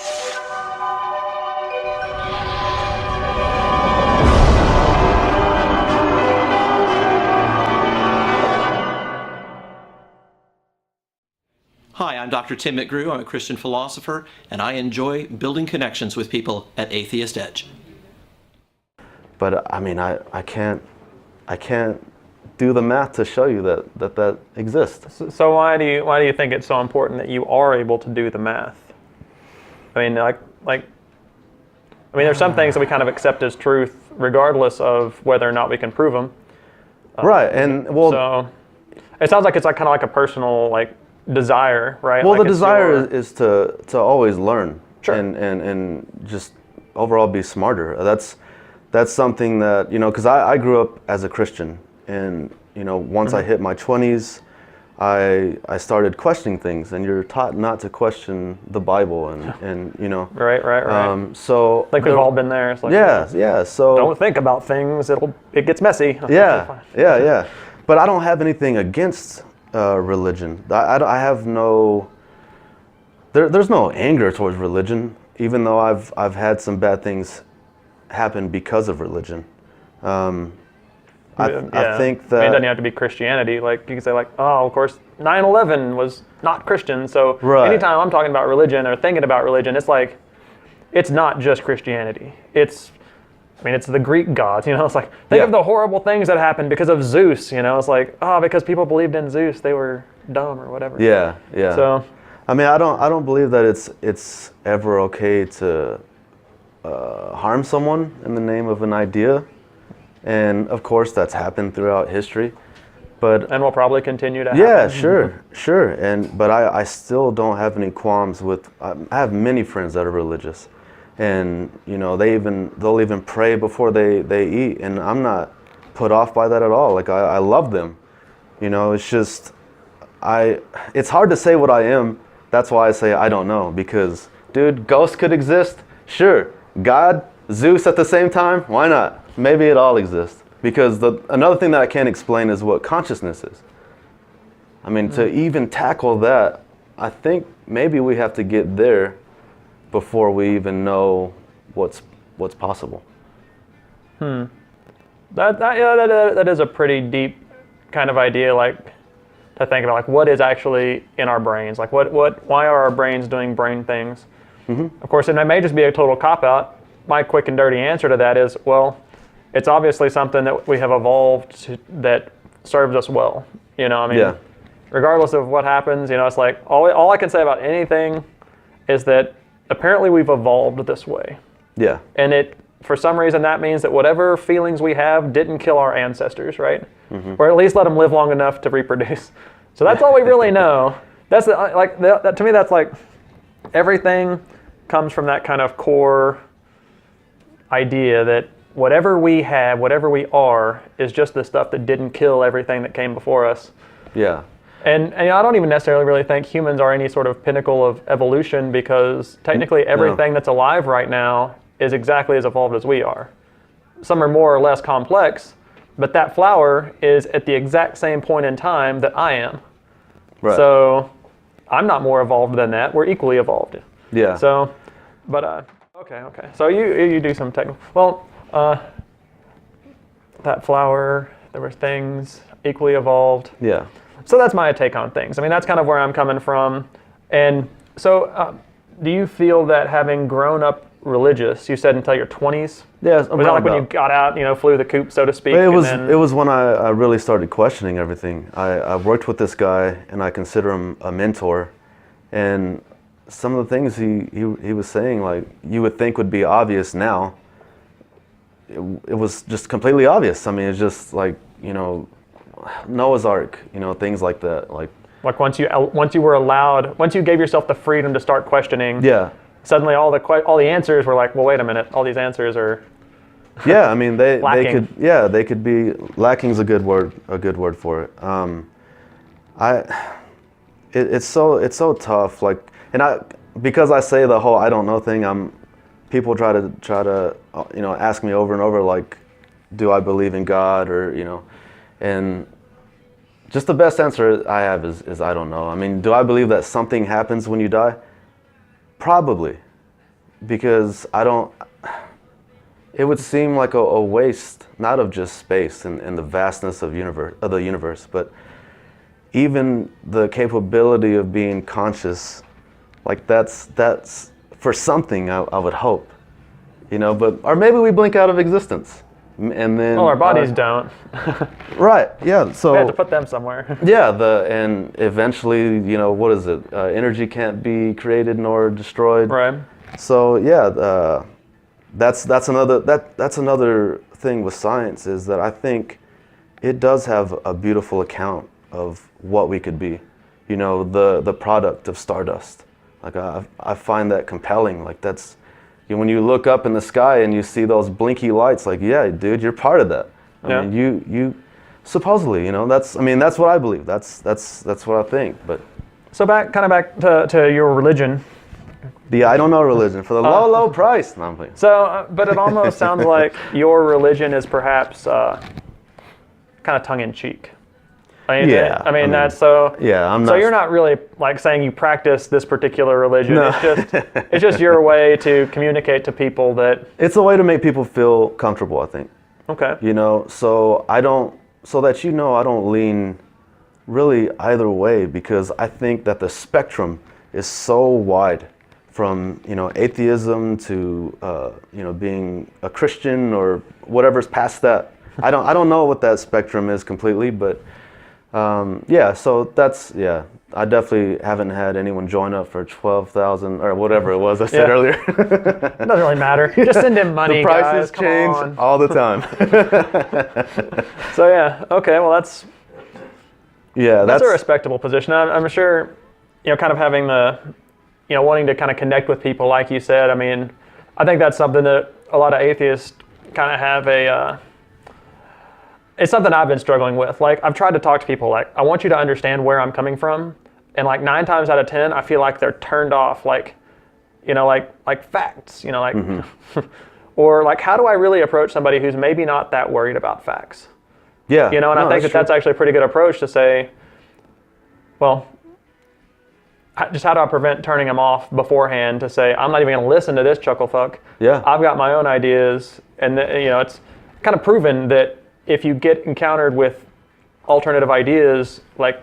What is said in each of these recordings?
Hi, I'm Dr. Tim McGrew. I'm a Christian philosopher, and I enjoy building connections with people at Atheist Edge. But I mean, I can't do the math to show you that exists. So why do you think it's so important that you are able to do the math? I mean, there's some things that we kind of accept as truth, regardless of whether or not we can prove them. Right, and well, so it sounds like it's like kind of like a personal desire, right? Well, like the desire is to always learn, sure, and just overall be smarter. That's something that, because I grew up as a Christian, and once I hit my 20s, I started questioning things, and you're taught not to question the Bible, and right. So I think we've all been there. It's like, yeah. So don't think about things; it gets messy. Yeah. But I don't have anything against religion. I have no. There's no anger towards religion, even though I've had some bad things happen because of religion. I think that... it doesn't have to be Christianity. Like, you can say, oh, of course, 9/11 was not Christian, so anytime I'm talking about religion or thinking about religion, it's like, it's not just Christianity. It's the Greek gods, It's like, think of the horrible things that happened because of Zeus, It's like, because people believed in Zeus, they were dumb or whatever. Yeah. So... I don't believe that it's ever okay to harm someone in the name of an idea, and of course that's happened throughout history, and will probably continue to happen. Yeah, sure. But I still don't have any qualms with. I have many friends that are religious, and they'll even pray before they eat, and I'm not put off by that at all. Like I love them, It's just it's hard to say what I am. That's why I say I don't know, because, dude, ghosts could exist. Sure. God, Zeus at the same time, why not? Maybe it all exists. Because another thing that I can't explain is what consciousness is. To even tackle that, I think maybe we have to get there before we even know what's possible. That is a pretty deep kind of idea, to think about, what is actually in our brains, why are our brains doing brain things? Mm-hmm. Of course, it may just be a total cop-out. My quick and dirty answer to that is, well, it's obviously something that we have evolved that serves us well. Regardless of what happens, it's like, all I can say about anything is that apparently we've evolved this way. Yeah. And for some reason, that means that whatever feelings we have didn't kill our ancestors, right? Mm-hmm. Or at least let them live long enough to reproduce. So that's all we really know. That's to me, that's like everything comes from that kind of core idea that whatever we have, whatever we are, is just the stuff that didn't kill everything that came before us. Yeah. And I don't even necessarily really think humans are any sort of pinnacle of evolution, because technically everything that's alive right now is exactly as evolved as we are. Some are more or less complex, but that flower is at the exact same point in time that I am. Right. So I'm not more evolved than that. We're equally evolved. Yeah. So, but okay. So you do some technical. Well, that flower, there were things equally evolved. Yeah. So that's my take on things. That's kind of where I'm coming from. And so, do you feel that having grown up religious, you said until your 20s? Yeah. Was that like when you got out, flew the coop, so to speak? It was when I really started questioning everything. I worked with this guy, and I consider him a mentor. And some of the things he was saying, you would think would be obvious now, it was just completely obvious. It's just Noah's Ark, things like that. Like once you were allowed, once you gave yourself the freedom to start questioning. Yeah. Suddenly, all the answers were like, well, wait a minute, all these answers are. Yeah, they lacking. they could be lacking's a good word for it. It's so tough. Because I say the whole I don't know thing, people try to ask me over and over, do I believe in God, or and just the best answer I have is I don't know. Do I believe that something happens when you die? Probably. because I don't. It would seem like a waste, not of just space and the vastness of the universe, but even the capability of being conscious. Like that's for something. I would hope, But or maybe we blink out of existence, and then. Well, our bodies don't. Right. Yeah. So. We have to put them somewhere. Yeah. And eventually, what is it? Energy can't be created nor destroyed. Right. So yeah. That's another thing with science, is that I think it does have a beautiful account of what we could be, the product of stardust. Like I find that compelling. Like that's, when you look up in the sky and you see those blinky lights, like, yeah, dude, you're part of that. I mean, you supposedly, that's what I believe. That's what I think. But so back to your religion. I don't know religion for the low price. No, I'm playing. So, but it almost sounds like your religion is perhaps kind of tongue-in-cheek. Yeah. That's so. Yeah, I'm not. So you're not really like saying you practice this particular religion. No. It's just your way to communicate to people that. It's a way to make people feel comfortable, I think. Okay. So I don't lean really either way, because I think that the spectrum is so wide. From atheism to being a Christian or whatever's past that. I don't know what that spectrum is completely, but so that's I definitely haven't had anyone join up for 12,000 or whatever it was I said earlier. It doesn't really matter. Just send him money. The prices guys. change all the time. So okay, well that's a respectable position. I'm sure kind of having the. Wanting to kind of connect with people, like you said. I think that's something that a lot of atheists kind of have it's something I've been struggling with. Like, I've tried to talk to people, like, I want you to understand where I'm coming from. And like 9 times out of 10, I feel like they're turned off, like facts, or like, how do I really approach somebody who's maybe not that worried about facts? Yeah. And I think that's actually a pretty good approach to say, well, just how do I prevent turning them off beforehand to say, I'm not even going to listen to this chucklefuck. Yeah. I've got my own ideas. And, it's kind of proven that if you get encountered with alternative ideas, like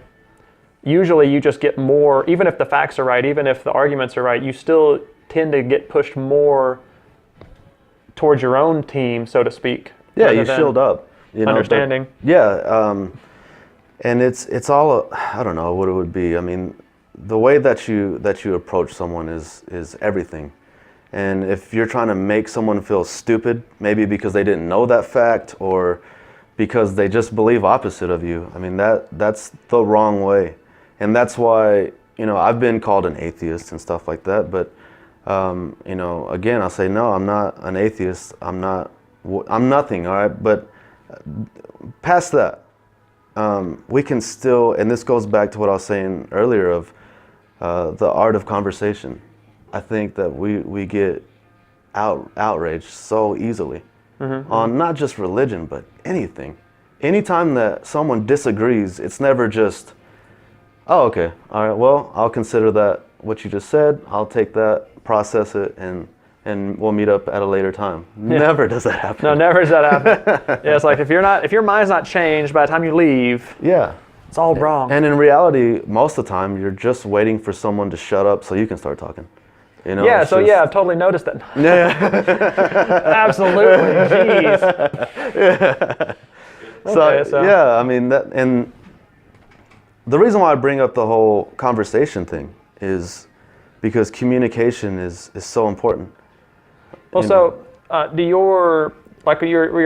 usually you just get more, even if the facts are right, even if the arguments are right, you still tend to get pushed more towards your own team, so to speak. Yeah, you shield up. Understanding. And it's all, I don't know what it would be. The way that you approach someone is everything. And if you're trying to make someone feel stupid, maybe because they didn't know that fact or because they just believe opposite of you, that's the wrong way. And that's why, I've been called an atheist and stuff like that. But, again, I'll say, no, I'm not an atheist. I'm nothing, all right? But past that, we can still, and this goes back to what I was saying earlier of the art of conversation. I think that we get outraged so easily on not just religion, but anything. Anytime that someone disagrees, it's never just, oh, okay, all right, well, I'll consider that what you just said. I'll take that, process it, and we'll meet up at a later time. Yeah. Never does that happen. No, never does that happen. Yeah, it's like if your mind's not changed by the time you leave, it's all wrong. And in reality, most of the time, you're just waiting for someone to shut up so you can start talking. I've totally noticed that. Yeah. Absolutely. Jeez. That, and the reason why I bring up the whole conversation thing is because communication is so important. Well, do your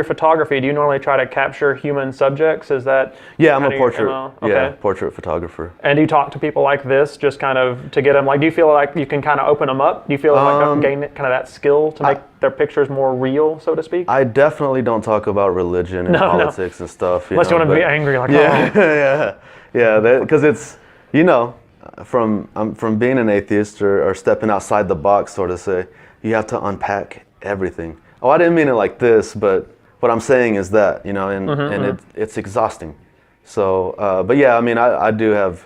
photography, do you normally try to capture human subjects? Is that I'm a portrait. Okay. Portrait photographer. And do you talk to people like this, just kind of to get them? Like, do you feel like you can kind of open them up? Do you feel like gain kind of that skill to make their pictures more real, so to speak? I definitely don't talk about religion and politics and stuff. Unless you want to be angry, like because it's from being an atheist or stepping outside the box, sort of say, you have to unpack everything. Oh, I didn't mean it like this, but what I'm saying is that, it's exhausting. So, but yeah, I do have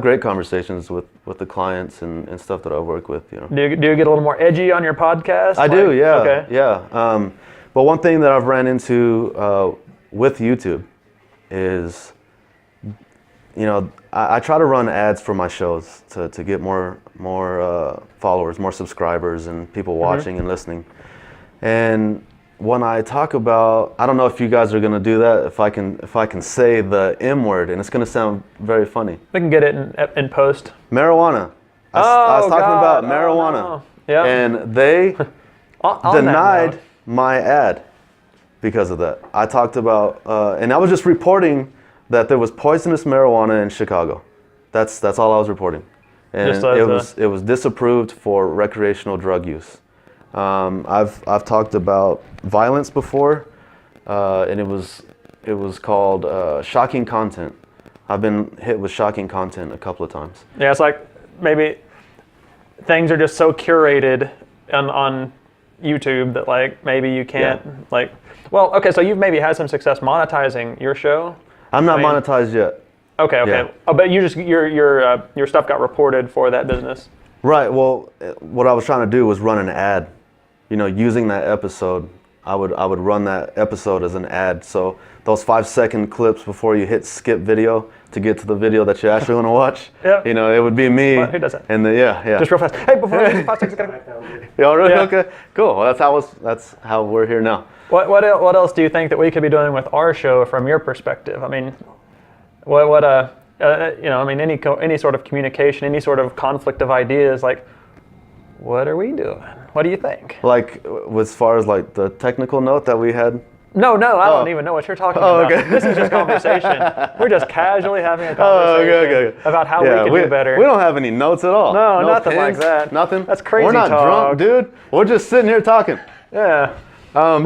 great conversations with with the clients and stuff that I work with. You know. Do you get a little more edgy on your podcast? I do, yeah. Okay. Yeah. But one thing that I've ran into with YouTube is, you know, I try to run ads for my shows to get more followers, more subscribers, and people watching and listening. And when I talk about, I don't know if you guys are gonna do that. If I can say the M word, and it's gonna sound very funny. We can get it in post. Marijuana. I was talking about marijuana, no. Yep. and they On denied my ad because of that. I talked about, and I was just reporting that there was poisonous marijuana in Chicago. That's all I was reporting, and it was disapproved for recreational drug use. I've talked about violence before, and it was called shocking content. I've been hit with shocking content a couple of times. Yeah, it's like maybe things are just so curated on YouTube that like maybe you can't like. Well, okay, so you've maybe had some success monetizing your show. I'm not monetized yet. Okay. Yeah. Oh, but you just your stuff got reported for that business. Right. Well, what I was trying to do was run an ad. You know, using that episode, I would run that episode as an ad. So those 5-second clips before you hit skip video to get to the video that you actually want to watch. Yeah. You know, it would be me. Well, who does that? And yeah. Just real fast. Hey, before 5 seconds, gotta. Yeah, really? Yeah. Okay. Cool. Well, that's how we're here now. What else do you think that we could be doing with our show from your perspective? I mean, you know, I mean, any sort of communication, any sort of conflict of ideas, like, what are we doing? What do you think? Like, as far as like the technical note that we had. No, I don't even know what you're talking about. Okay. This is just conversation. We're just casually having a conversation okay. about how we can do better. We don't have any notes at all. No, nothing pins, like that. Nothing. That's crazy We're not talk. drunk, dude. We're just sitting here talking. Yeah. So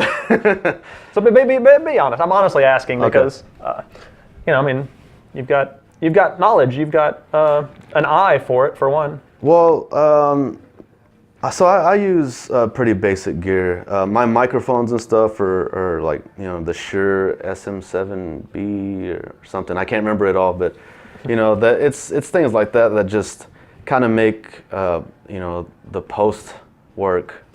be honest. I'm honestly asking because, you know, I mean, you've got knowledge. You've got an eye for it, for one. Well, so I use pretty basic gear. My microphones and stuff are like, you know, the Shure SM7B or something. I can't remember it all, but you know, that it's things like that just kind of make you know, the post work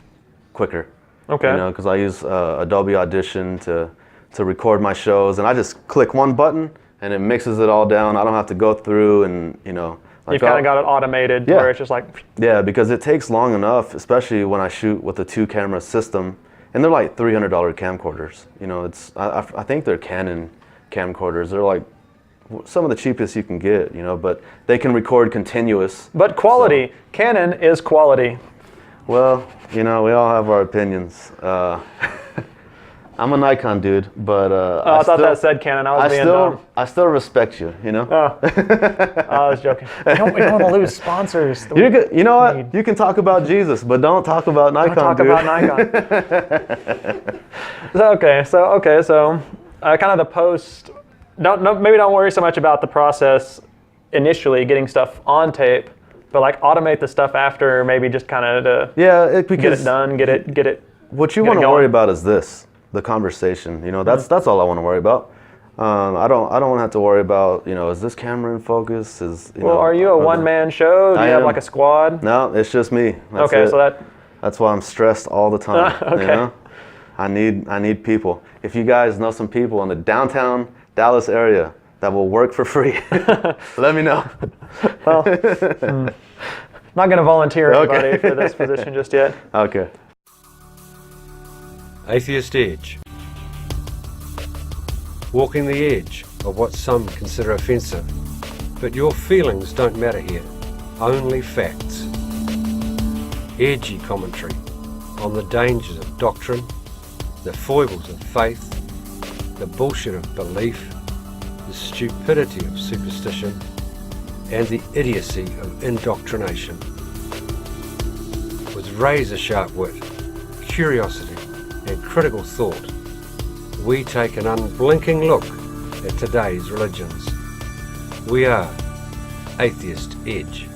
quicker. Okay. You know, because I use Adobe Audition to record my shows, and I just click one button and it mixes it all down. I don't have to go through and, you know. You've kind of got it automated where it's just like. Yeah, because it takes long enough, especially when I shoot with a 2-camera system, and they're like $300 camcorders. You know, I think they're Canon camcorders. They're like some of the cheapest you can get, you know, but they can record continuous. But quality, so. Canon is quality. Well, you know, we all have our opinions. I'm a Nikon dude, but I thought that said Canon. I still respect you, you know. I was joking. We don't want to lose sponsors. You know what? You can talk about Jesus, but don't talk about Nikon. Don't talk about Nikon. So kind of the post. Maybe don't worry so much about the process initially getting stuff on tape, but like automate the stuff after. Maybe just kind of get it done. Get it. What you want to worry about is this. The conversation, you know, that's all I want to worry about. I don't want to have to worry about, you know, is this camera in focus? Are you a one-man show? Do you have like a squad? No, it's just me. That's okay, it. so that's why I'm stressed all the time. Okay. You know? I need people. If you guys know some people in the downtown Dallas area that will work for free, let me know. Well, not going to volunteer anybody for this position just yet. Okay. Atheist Edge. Walking the edge of what some consider offensive. But your feelings don't matter here, only facts. Edgy commentary on the dangers of doctrine, the foibles of faith, the bullshit of belief, the stupidity of superstition, and the idiocy of indoctrination. With razor-sharp wit, curiosity, and critical thought, we take an unblinking look at today's religions. We are Atheist Edge.